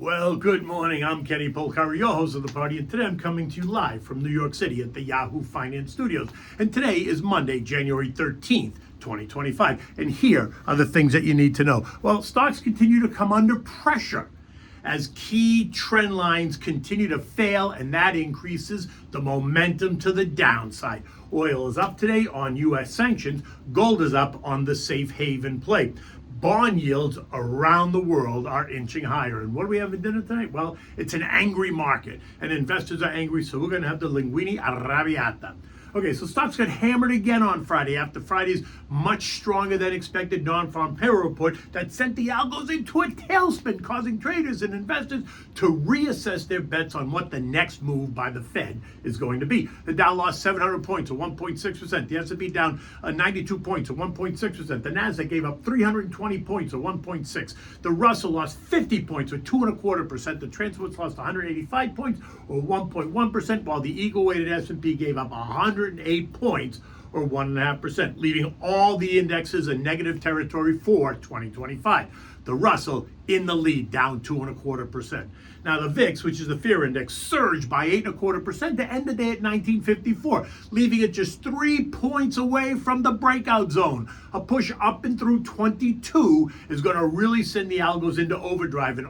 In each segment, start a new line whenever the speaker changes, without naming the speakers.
Well, good morning. I'm Kenny Polcari, your host of the party, and today I'm coming to you live from New York City at the Yahoo Finance Studios. And today is Monday, January 13th, 2025. And here are the things that you need to know. Well, stocks continue to come under pressure as key trend lines continue to fail, and that increases the momentum to the downside. Oil is up today on U.S. sanctions. Gold is up on the safe haven play. Bond yields around the world are inching higher. And what do we have for dinner tonight? Well, it's an angry market, and investors are angry, so we're going to have the linguine arrabbiata. Okay, so stocks got hammered again on Friday after Friday's much stronger than expected non-farm payroll report that sent the algos into a tailspin, causing traders and investors to reassess their bets on what the next move by the Fed is going to be. The Dow lost 700 points, or 1.6%. The S&P down 92 points, or 1.6%. The Nasdaq gave up 320 points, or 1.6%. The Russell lost 50 points, or 2.25%. The transports lost 185 points, or 1.1%, while the eagle-weighted S&P gave up 108 points, or 1.5%, leaving all the indexes in negative territory for 2025. The Russell in the lead, down 2.25%. Now the VIX, which is the fear index, surged by 8.25% to end the day at 1954, leaving it just 3 points away from the breakout zone. A push up and through 22 is going to really send the algos into overdrive, and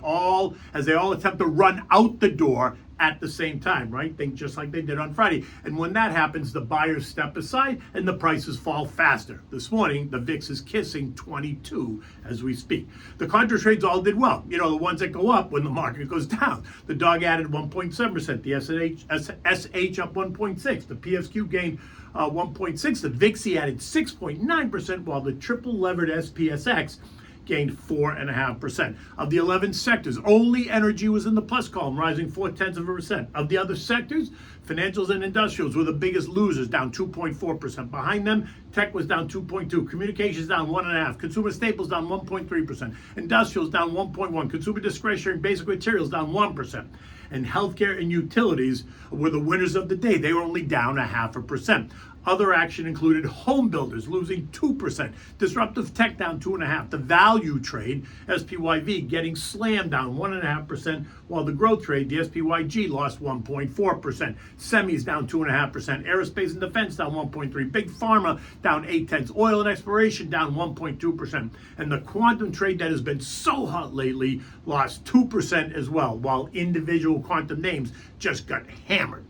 as they all attempt to run out the door at the same time, right? Think just like they did on Friday. And when that happens, the buyers step aside and the prices fall faster. This morning, the VIX is kissing 22 as we speak. The contra trades all did well. You know, the ones that go up when the market goes down. The DOG added 1.7%, the SH up 1.6%, the PSQ gained 1.6%, the VIXI added 6.9%, while the triple levered SPSX gained 4.5%. Of the 11 sectors, only energy was in the plus column, rising 0.4%. Of the other sectors, financials and industrials were the biggest losers, down 2.4%. Behind them, tech was down 2.2%. Communications down 1.5%. Consumer staples down 1.3%. Industrials down 1.1%. Consumer discretionary basic materials down 1%. And healthcare and utilities were the winners of the day. They were only down 0.5%. Other action included home builders losing 2%, disruptive tech down 2.5%, the value trade, SPYV, getting slammed down 1.5%, while the growth trade, the SPYG, lost 1.4%, semis down 2.5%, aerospace and defense down 1.3%, big pharma down 0.8%, oil and exploration down 1.2%, and the quantum trade that has been so hot lately lost 2% as well, while individual quantum names just got hammered.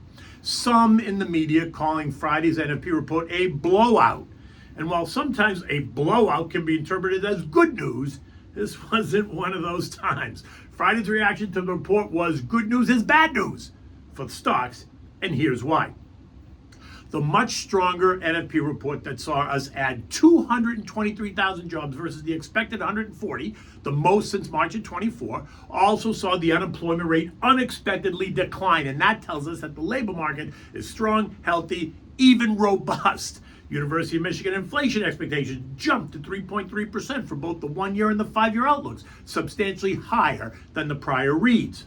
Some in the media calling Friday's NFP report a blowout. And while sometimes a blowout can be interpreted as good news, this wasn't one of those times. Friday's reaction to the report was good news is bad news for the stocks, and here's why. The much stronger NFP report that saw us add 223,000 jobs versus the expected 140, the most since March of 24, also saw the unemployment rate unexpectedly decline. And that tells us that the labor market is strong, healthy, even robust. University of Michigan inflation expectations jumped to 3.3% for both the 1-year and the 5-year outlooks, substantially higher than the prior reads.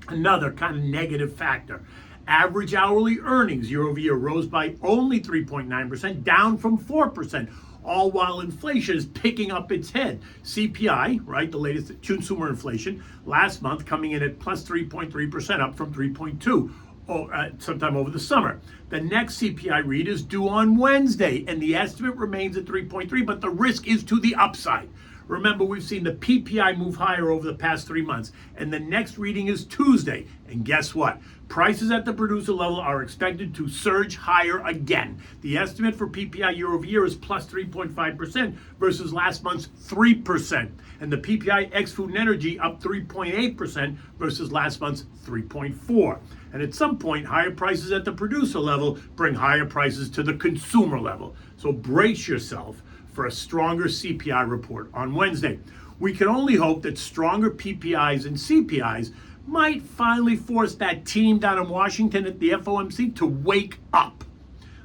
Another kind of negative factor. Average hourly earnings year over year rose by only 3.9%, down from 4%, all while inflation is picking up its head. CPI, right, the latest consumer inflation, last month coming in at plus 3.3%, up from 3.2% sometime over the summer. The next CPI read is due on Wednesday, and the estimate remains at 3.3%, but the risk is to the upside. Remember, we've seen the PPI move higher over the past 3 months, and the next reading is Tuesday. And guess what? Prices at the producer level are expected to surge higher again. The estimate for PPI year over year is plus 3.5% versus last month's 3%. And the PPI ex-food and energy up 3.8% versus last month's 3.4%. And at some point, higher prices at the producer level bring higher prices to the consumer level. So brace yourself for a stronger CPI report on Wednesday. We can only hope that stronger PPIs and CPIs might finally force that team down in Washington at the FOMC to wake up.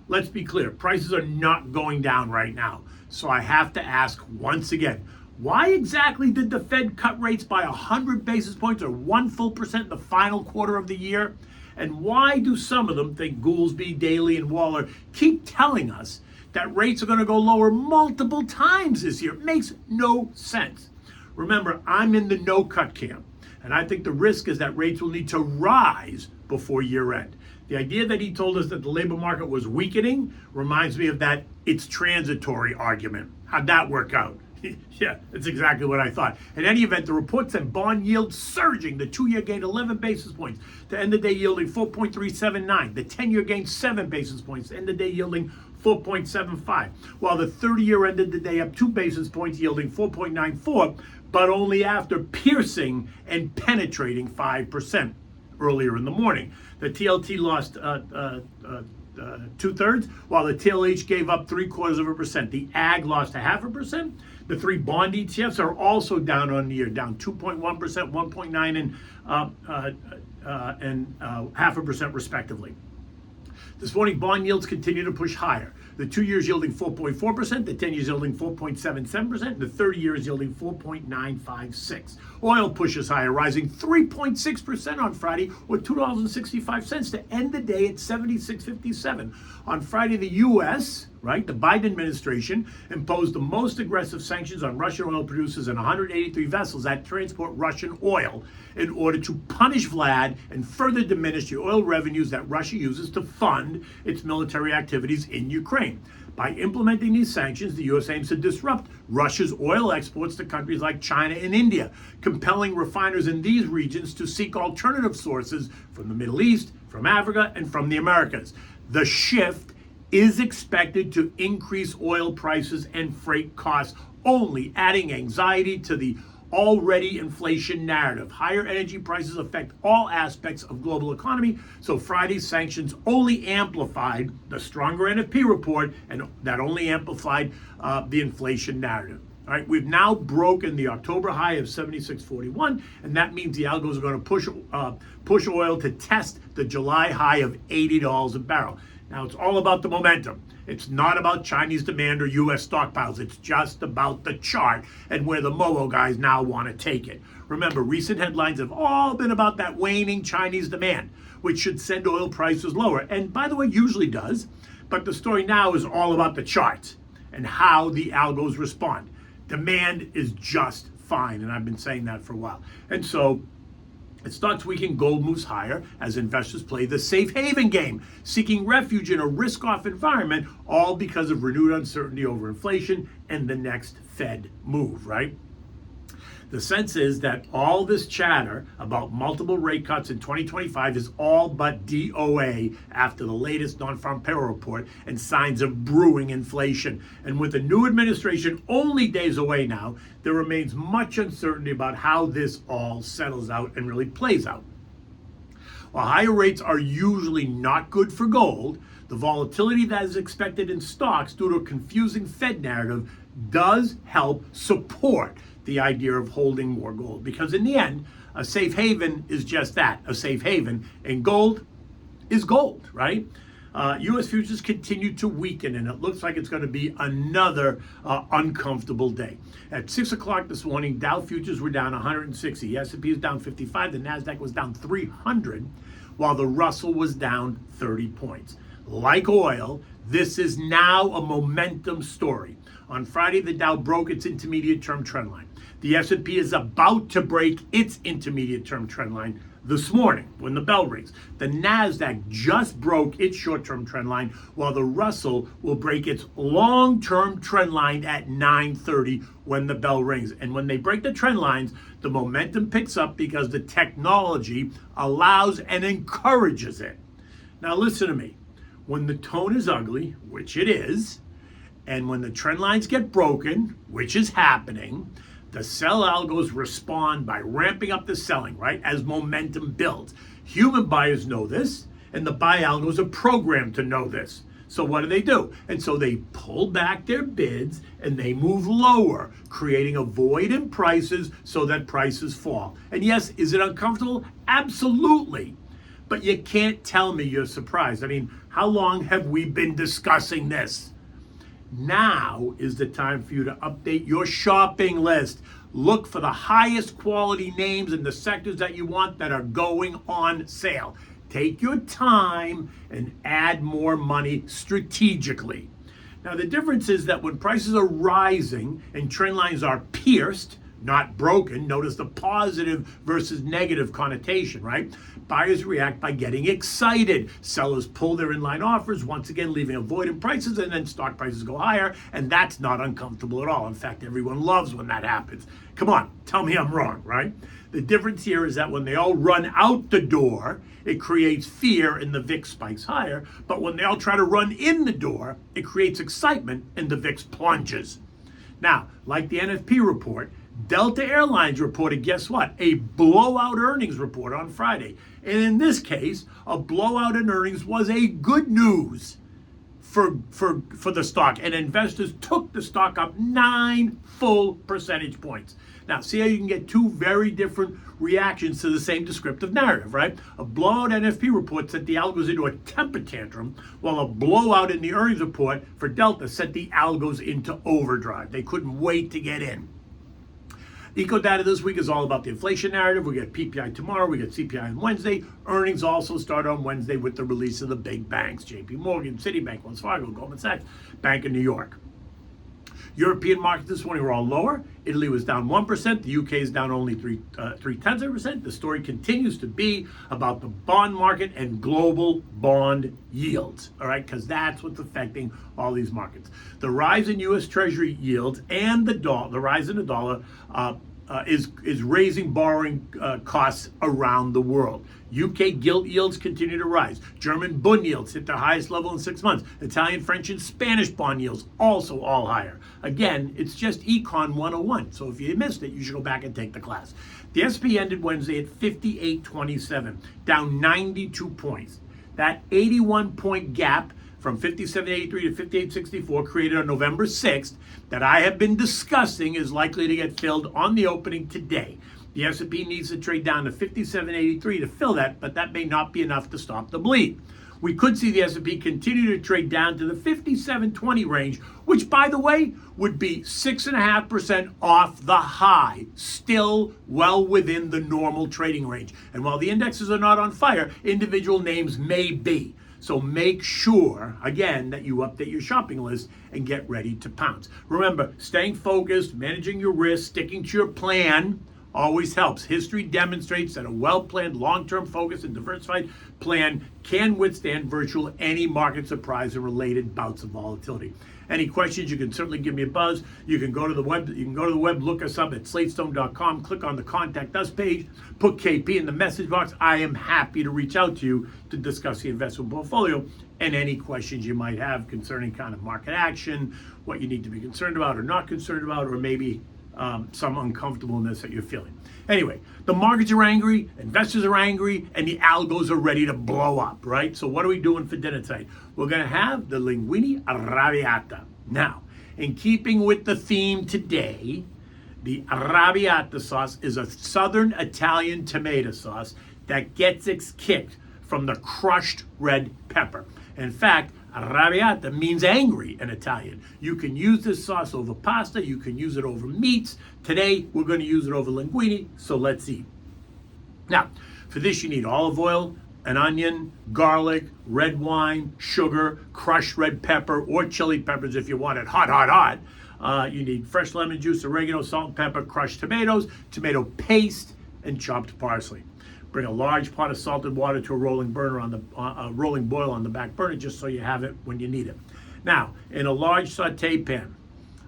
Let's be clear, prices are not going down right now. So I have to ask once again, why exactly did the Fed cut rates by 100 basis points or 1 full percent in the final quarter of the year? And why do some of them think Goolsbee, Daly, and Waller keep telling us that rates are going to go lower multiple times this year? It makes no sense. Remember, I'm in the no-cut camp. And I think the risk is that rates will need to rise before year end. The idea that he told us that the labor market was weakening reminds me of that it's transitory argument. How'd that work out? Yeah, that's exactly what I thought. In any event, the report said bond yields surging. The 2-year gained 11 basis points to end the day yielding 4.379. The 10-year gained 7 basis points to end the day yielding 4.75, while the 30-year ended the day up 2 basis points yielding 4.94, but only after piercing and penetrating 5% earlier in the morning. The TLT lost 2/3, while the TLH gave up 0.75%. The AG lost 0.5%. The 3 bond ETFs are also down on the year, down 2.1%, 1.9%, and 0.5% respectively. This morning, bond yields continue to push higher. The 2 years yielding 4.4%, the 10 years yielding 4.77%, and the 30 years yielding 4.956. Oil pushes higher, rising 3.6% on Friday, or $2.65 to end the day at $76.57. On Friday, the U.S., right, the Biden administration imposed the most aggressive sanctions on Russian oil producers and 183 vessels that transport Russian oil in order to punish Vlad and further diminish the oil revenues that Russia uses to fund its military activities in Ukraine. By implementing these sanctions, the U.S. aims to disrupt Russia's oil exports to countries like China and India, compelling refiners in these regions to seek alternative sources from the Middle East, from Africa, and from the Americas. The shift is expected to increase oil prices and freight costs, only adding anxiety to the already inflation narrative. Higher energy prices affect all aspects of global economy, so Friday's sanctions only amplified the stronger NFP report, and that only amplified the inflation narrative. All right, we've now broken the October high of 76.41, and that means the algos are going to push oil to test the July high of $80 a barrel. Now, it's all about the momentum. It's not about Chinese demand or U.S. stockpiles. It's just about the chart and where the MOO guys now want to take it. Remember, recent headlines have all been about that waning Chinese demand, which should send oil prices lower. And by the way, usually does. But the story now is all about the charts and how the algos respond. Demand is just fine, and I've been saying that for a while. And so it starts weakening, gold moves higher as investors play the safe haven game, seeking refuge in a risk-off environment, all because of renewed uncertainty over inflation and the next Fed move, right? The sense is that all this chatter about multiple rate cuts in 2025 is all but DOA after the latest non-farm payroll report and signs of brewing inflation. And with the new administration only days away now, there remains much uncertainty about how this all settles out and really plays out. While higher rates are usually not good for gold, the volatility that is expected in stocks due to a confusing Fed narrative does help support the idea of holding more gold, because in the end, a safe haven is just that, a safe haven, and gold is gold, right? U.S. futures continue to weaken, and it looks like it's going to be another uncomfortable day. At 6 o'clock this morning, Dow futures were down 160, the S&P is down 55, the Nasdaq was down 300, while the Russell was down 30 points. Like oil, this is now a momentum story. On Friday, the Dow broke its intermediate-term trend line. The S&P is about to break its intermediate-term trend line this morning when the bell rings. The Nasdaq just broke its short-term trend line, while the Russell will break its long-term trend line at 9:30 when the bell rings. And when they break the trend lines, the momentum picks up because the technology allows and encourages it. Now listen to me. When the tone is ugly, which it is, and when the trend lines get broken, which is happening, the sell algos respond by ramping up the selling, right, as momentum builds. Human buyers know this, and the buy algos are programmed to know this. So what do? And so they pull back their bids and they move lower, creating a void in prices so that prices fall. And yes, is it uncomfortable? Absolutely. But you can't tell me you're surprised. I mean, how long have we been discussing this? Now is the time for you to update your shopping list. Look for the highest quality names in the sectors that you want that are going on sale. Take your time and add more money strategically. Now, the difference is that when prices are rising and trend lines are pierced, not broken. Notice the positive versus negative connotation, right? Buyers react by getting excited. Sellers pull their inline offers, once again leaving a void in prices, and then stock prices go higher, and that's not uncomfortable at all. In fact, everyone loves when that happens. Come on, tell me I'm wrong, right? The difference here is that when they all run out the door, it creates fear and the VIX spikes higher. But when they all try to run in the door, it creates excitement and the VIX plunges. Now, like the NFP report, Delta Airlines reported, guess what? A blowout earnings report on Friday. And in this case, a blowout in earnings was a good news for the stock. And investors took the stock up 9 full percentage points. Now, see how you can get two very different reactions to the same descriptive narrative, right? A blowout NFP report sent the algos into a temper tantrum, while a blowout in the earnings report for Delta sent the algos into overdrive. They couldn't wait to get in. Eco data this week is all about the inflation narrative. We get PPI tomorrow. We get CPI on Wednesday. Earnings also start on Wednesday with the release of the big banks: JP Morgan, Citibank, Wells Fargo, Goldman Sachs, Bank of New York. European markets this morning were all lower. Italy was down 1%. The UK is down only 0.3%. The story continues to be about the bond market and global bond yields, all right, because that's what's affecting all these markets. The rise in U.S. Treasury yields and the rise in the dollar is raising borrowing costs around the world. UK gilt yields continue to rise. German bund yields hit their highest level in 6 months. Italian, French, and Spanish bond yields also all higher. Again, it's just Econ 101. So if you missed it, you should go back and take the class. The S&P ended Wednesday at 5827, down 92 points. That 81-point gap from 57.83 to 58.64 created on November 6th that I have been discussing is likely to get filled on the opening today. The S&P needs to trade down to 57.83 to fill that, but that may not be enough to stop the bleed. We could see the S&P continue to trade down to the 57.20 range, which, by the way, would be 6.5% off the high, still well within the normal trading range. And while the indexes are not on fire, individual names may be. So make sure, again, that you update your shopping list and get ready to pounce. Remember, staying focused, managing your risk, sticking to your plan always helps. History demonstrates that a well-planned, long-term focused and diversified plan can withstand virtually any market surprise and related bouts of volatility. Any questions, you can certainly give me a buzz. You can go to the web, look us up at slatestone.com, click on the Contact Us page, put KP in the message box. I am happy to reach out to you to discuss the investment portfolio and any questions you might have concerning kind of market action, what you need to be concerned about or not concerned about, or maybe some uncomfortableness that you're feeling. Anyway, the markets are angry, investors are angry, and the algos are ready to blow up, right? So what are we doing for dinner tonight? We're going to have the linguine arrabbiata. Now, in keeping with the theme today, the arrabbiata sauce is a southern Italian tomato sauce that gets its kick from the crushed red pepper. In fact, arrabbiata means angry in Italian. You can use this sauce over pasta. You can use it over meats. Today, we're going to use it over linguine, so let's eat. Now, for this, you need olive oil, an onion, garlic, red wine, sugar, crushed red pepper, or chili peppers if you want it hot, hot, hot. You need fresh lemon juice, oregano, salt and pepper, crushed tomatoes, tomato paste, and chopped parsley. Bring a large pot of salted water to a rolling boil on the back burner, just so you have it when you need it. Now, in a large saute pan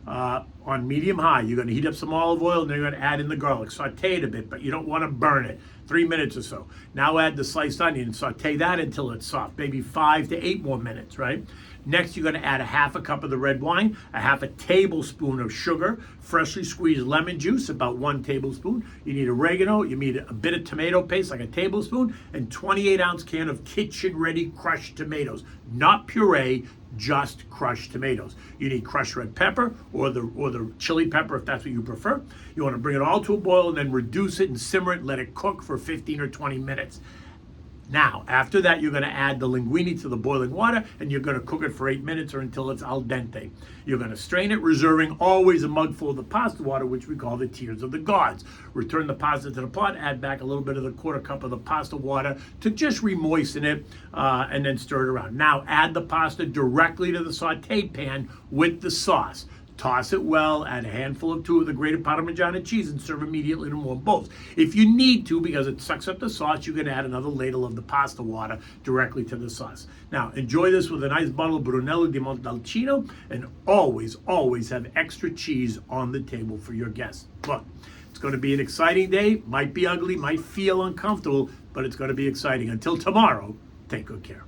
on medium high, you're going to heat up some olive oil, and then you're going to add in the garlic. Saute it a bit, but you don't want to burn it. 3 minutes or so. Now add the sliced onion and saute that until it's soft, maybe 5 to 8 more minutes, right? Next, you're going to add a half a cup of the red wine, a half a tablespoon of sugar, freshly squeezed lemon juice, about 1 tablespoon. You need oregano, you need a bit of tomato paste, like a tablespoon, and 28-ounce can of kitchen-ready crushed tomatoes. Not puree, just crushed tomatoes. You need crushed red pepper or the chili pepper if that's what you prefer. You want to bring it all to a boil and then reduce it and simmer it, let it cook for 15 or 20 minutes. Now, after that, you're going to add the linguine to the boiling water, and you're going to cook it for 8 minutes or until it's al dente. You're going to strain it, reserving always a mugful of the pasta water, which we call the tears of the gods. Return the pasta to the pot, add back a little bit of the quarter cup of the pasta water to just re-moisten it, and then stir it around. Now, add the pasta directly to the saute pan with the sauce. Toss it well, add a handful of 2 of the grated Parmigiana cheese and serve immediately in warm bowls. If you need to, because it sucks up the sauce, you can add another ladle of the pasta water directly to the sauce. Now, enjoy this with a nice bottle of Brunello di Montalcino, and always, always have extra cheese on the table for your guests. Look, it's going to be an exciting day. Might be ugly, might feel uncomfortable, but it's going to be exciting. Until tomorrow, take good care.